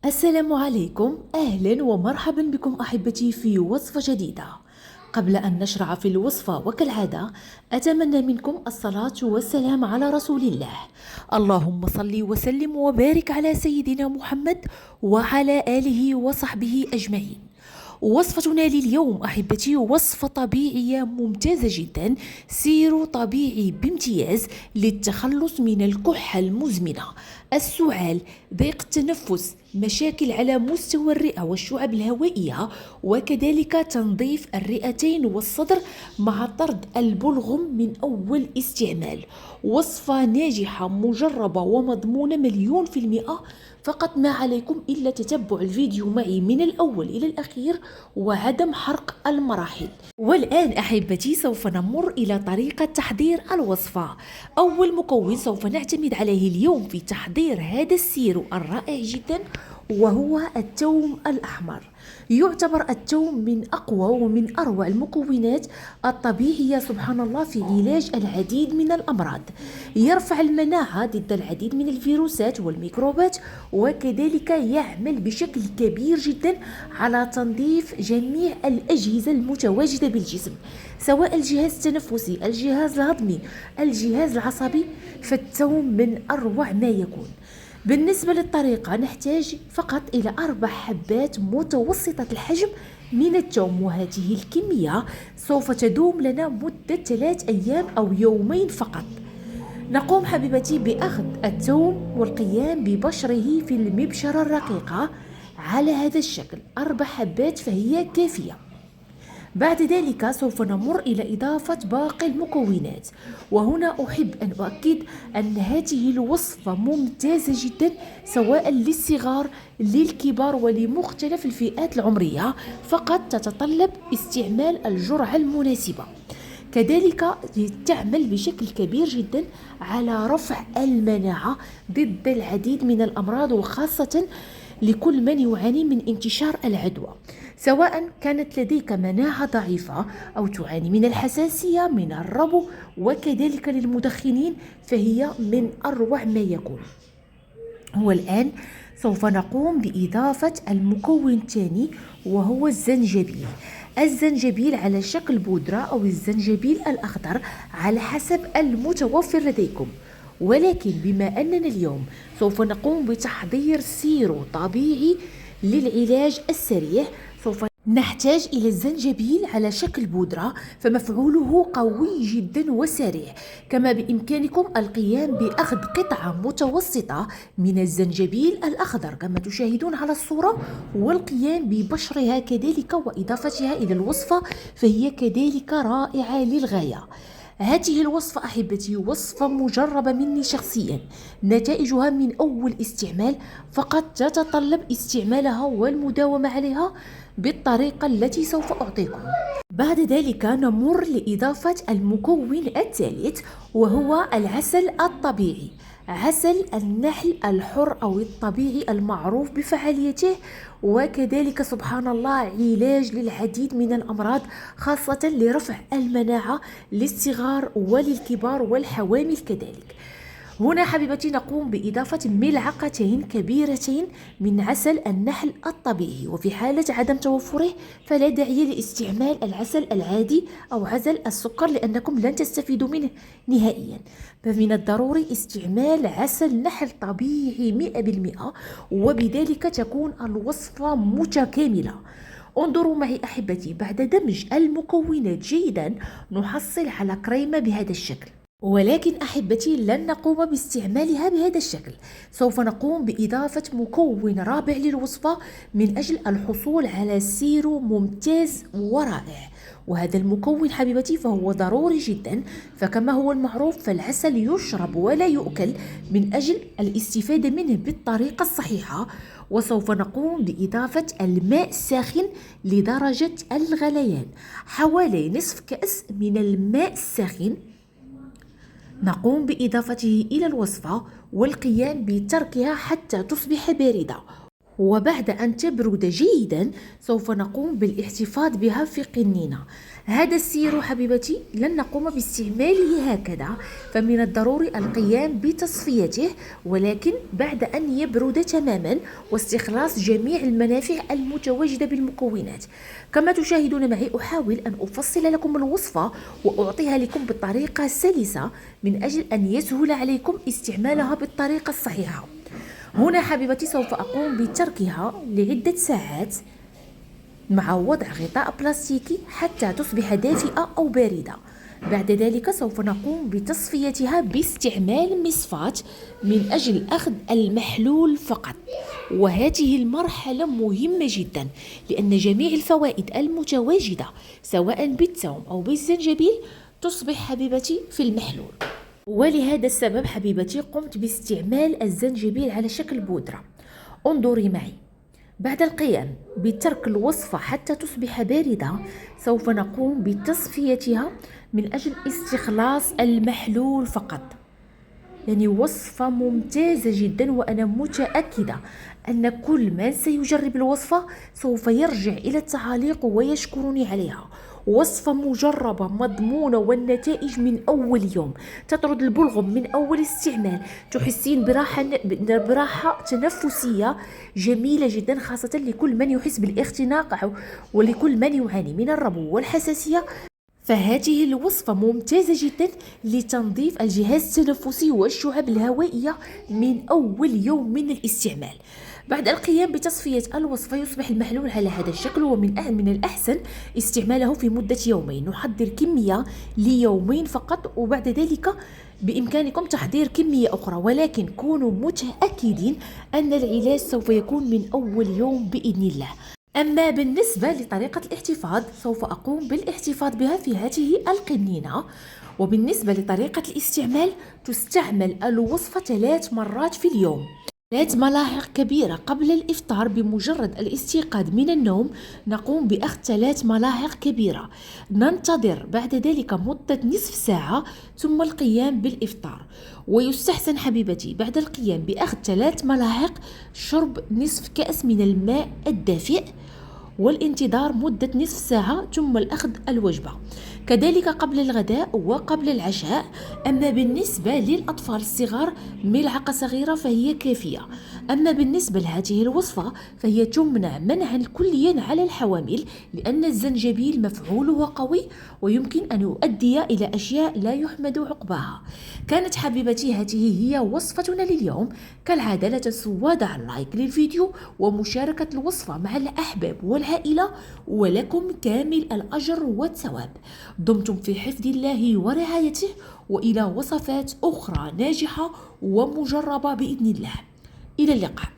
السلام عليكم، أهلا ومرحبا بكم أحبتي في وصفة جديدة. قبل أن نشرع في الوصفة وكالعادة أتمنى منكم الصلاة والسلام على رسول الله. اللهم صل وسلم وبارك على سيدنا محمد وعلى آله وصحبه أجمعين. وصفتنا لليوم أحبتي وصفة طبيعية ممتازة جدا، سير طبيعي بامتياز للتخلص من الكحة المزمنة، السعال، ضيق التنفس، مشاكل على مستوى الرئة والشعب الهوائية، وكذلك تنظيف الرئتين والصدر مع طرد البلغم من أول استعمال. وصفة ناجحة مجربة ومضمونة 100%. فقط ما عليكم إلا تتبع الفيديو معي من الأول إلى الأخير وعدم حرق المراحل. والآن أحبتي سوف نمر إلى طريقة تحضير الوصفة. أول مكون سوف نعتمد عليه اليوم في تحضير هذا السيرو الرائع جدا وهو الثوم الأحمر. يعتبر الثوم من أقوى ومن أروع المكونات الطبيعية سبحان الله في علاج العديد من الأمراض. يرفع المناعة ضد العديد من الفيروسات والميكروبات، وكذلك يعمل بشكل كبير جدا على تنظيف جميع الأجهزة المتواجدة بالجسم، سواء الجهاز التنفسي، الجهاز الهضمي، الجهاز العصبي. فالثوم من أروع ما يكون. بالنسبة للطريقة نحتاج فقط إلى 4 حبات متوسطة الحجم من الثوم، وهذه الكمية سوف تدوم لنا مدة 3 أيام أو يومين فقط. نقوم حبيبتي بأخذ الثوم والقيام ببشره في المبشرة الرقيقة على هذا الشكل، 4 حبات فهي كافية. بعد ذلك سوف نمر إلى إضافة باقي المكونات، وهنا أحب أن أؤكد أن هذه الوصفة ممتازة جدا سواء للصغار للكبار ولمختلف الفئات العمرية، فقط تتطلب استعمال الجرعة المناسبة. كذلك تعمل بشكل كبير جدا على رفع المناعة ضد العديد من الأمراض، وخاصة لكل من يعاني من انتشار العدوى، سواء كانت لديك مناعة ضعيفة أو تعاني من الحساسية من الربو، وكذلك للمدخنين فهي من أروع ما يكون. والآن سوف نقوم بإضافة المكون الثاني وهو الزنجبيل. الزنجبيل على شكل بودرة أو الزنجبيل الأخضر على حسب المتوفر لديكم، ولكن بما أننا اليوم سوف نقوم بتحضير سيرو طبيعي للعلاج السريع، سوف نحتاج إلى الزنجبيل على شكل بودرة، فمفعوله قوي جدا وسريع. كما بإمكانكم القيام بأخذ قطعة متوسطة من الزنجبيل الأخضر كما تشاهدون على الصورة، والقيام ببشرها كذلك وإضافتها إلى الوصفة، فهي كذلك رائعة للغاية. هذه الوصفة أحبتي وصفة مجربة مني شخصيا، نتائجها من أول استعمال، فقط تتطلب استعمالها والمداومة عليها بالطريقة التي سوف أعطيكم. بعد ذلك نمر لإضافة المكون الثالث وهو العسل الطبيعي، عسل النحل الحر أو الطبيعي المعروف بفعاليته، وكذلك سبحان الله علاج للعديد من الأمراض، خاصة لرفع المناعة للصغار وللكبار والحوامل كذلك. هنا حبيبتي نقوم بإضافة ملعقتين كبيرتين من عسل النحل الطبيعي، وفي حالة عدم توفره فلا داعي لاستعمال العسل العادي أو عسل السكر لأنكم لن تستفيدوا منه نهائيا، فمن الضروري استعمال عسل نحل طبيعي 100%، وبذلك تكون الوصفة متكاملة. انظروا معي أحبتي، بعد دمج المكونات جيدا نحصل على كريمة بهذا الشكل، ولكن أحبتي لن نقوم باستعمالها بهذا الشكل، سوف نقوم بإضافة مكون رابع للوصفة من أجل الحصول على سيرو ممتاز ورائع. وهذا المكون حبيبتي فهو ضروري جدا، فكما هو المعروف فالعسل يشرب ولا يؤكل من أجل الاستفادة منه بالطريقة الصحيحة. وسوف نقوم بإضافة الماء الساخن لدرجة الغليان، حوالي نصف كأس من الماء الساخن نقوم بإضافته إلى الوصفة والقيام بتركها حتى تصبح باردة. وبعد أن تبرد جيدا سوف نقوم بالاحتفاظ بها في قنينة. هذا السير حبيبتي لن نقوم باستعماله هكذا، فمن الضروري القيام بتصفيته، ولكن بعد أن يبرد تماما واستخلاص جميع المنافع المتواجدة بالمكونات. كما تشاهدون معي أحاول أن أفصل لكم الوصفة وأعطيها لكم بطريقة سلسة من أجل أن يسهل عليكم استعمالها بالطريقة الصحيحة. هنا حبيبتي سوف أقوم بتركها لعدة ساعات مع وضع غطاء بلاستيكي حتى تصبح دافئة أو باردة. بعد ذلك سوف نقوم بتصفيتها باستعمال مصفاة من أجل أخذ المحلول فقط. وهذه المرحلة مهمة جدا لأن جميع الفوائد المتواجدة سواء بالثوم أو بالزنجبيل تصبح حبيبتي في المحلول. ولهذا السبب حبيبتي قمت باستعمال الزنجبيل على شكل بودرة. انظري معي، بعد القيام بترك الوصفة حتى تصبح باردة سوف نقوم بتصفيتها من أجل استخلاص المحلول فقط. يعني وصفة ممتازة جدا، وأنا متأكدة أن كل من سيجرب الوصفة سوف يرجع إلى التعاليق ويشكرني عليها. وصفة مجربة مضمونة والنتائج من أول يوم، تطرد البلغم من أول استعمال، تحسين براحة تنفسية جميلة جدا، خاصة لكل من يحس بالاختناق ولكل من يعاني من الربو والحساسية. فهذه الوصفة ممتازة جدا لتنظيف الجهاز التنفسي والشعب الهوائية من أول يوم من الاستعمال. بعد القيام بتصفية الوصفة يصبح المحلول على هذا الشكل، ومن الأحسن استعماله في مدة يومين. نحضر كمية ليومين فقط، وبعد ذلك بإمكانكم تحضير كمية أخرى، ولكن كونوا متأكدين أن العلاج سوف يكون من أول يوم بإذن الله. أما بالنسبة لطريقة الاحتفاظ سوف أقوم بالاحتفاظ بها في هذه القنينة. وبالنسبة لطريقة الاستعمال تستعمل الوصفة 3 مرات في اليوم. 3 ملاحق كبيرة قبل الإفطار، بمجرد الاستيقاظ من النوم نقوم بأخذ 3 ملاحق كبيرة، ننتظر بعد ذلك مدة نصف ساعة ثم القيام بالإفطار. ويستحسن حبيبتي بعد القيام بأخذ 3 ملاحق شرب نصف كأس من الماء الدافئ والانتظار مدة نصف ساعة ثم الأخذ الوجبة، كذلك قبل الغداء وقبل العشاء. أما بالنسبة للأطفال الصغار ملعقة صغيرة فهي كافية. أما بالنسبة لهذه الوصفة فهي تمنع منعا كليا على الحوامل، لأن الزنجبيل مفعوله قوي ويمكن أن يؤدي إلى أشياء لا يحمد عقباها. كانت حبيبتي هذه هي وصفتنا لليوم. كالعادة لا تنسوا وضع اللايك للفيديو ومشاركة الوصفة مع الأحباب والعائلة، ولكم كامل الأجر والثواب. دمتم في حفظ الله ورعايته، وإلى وصفات أخرى ناجحة ومجربة بإذن الله. إلى اللقاء.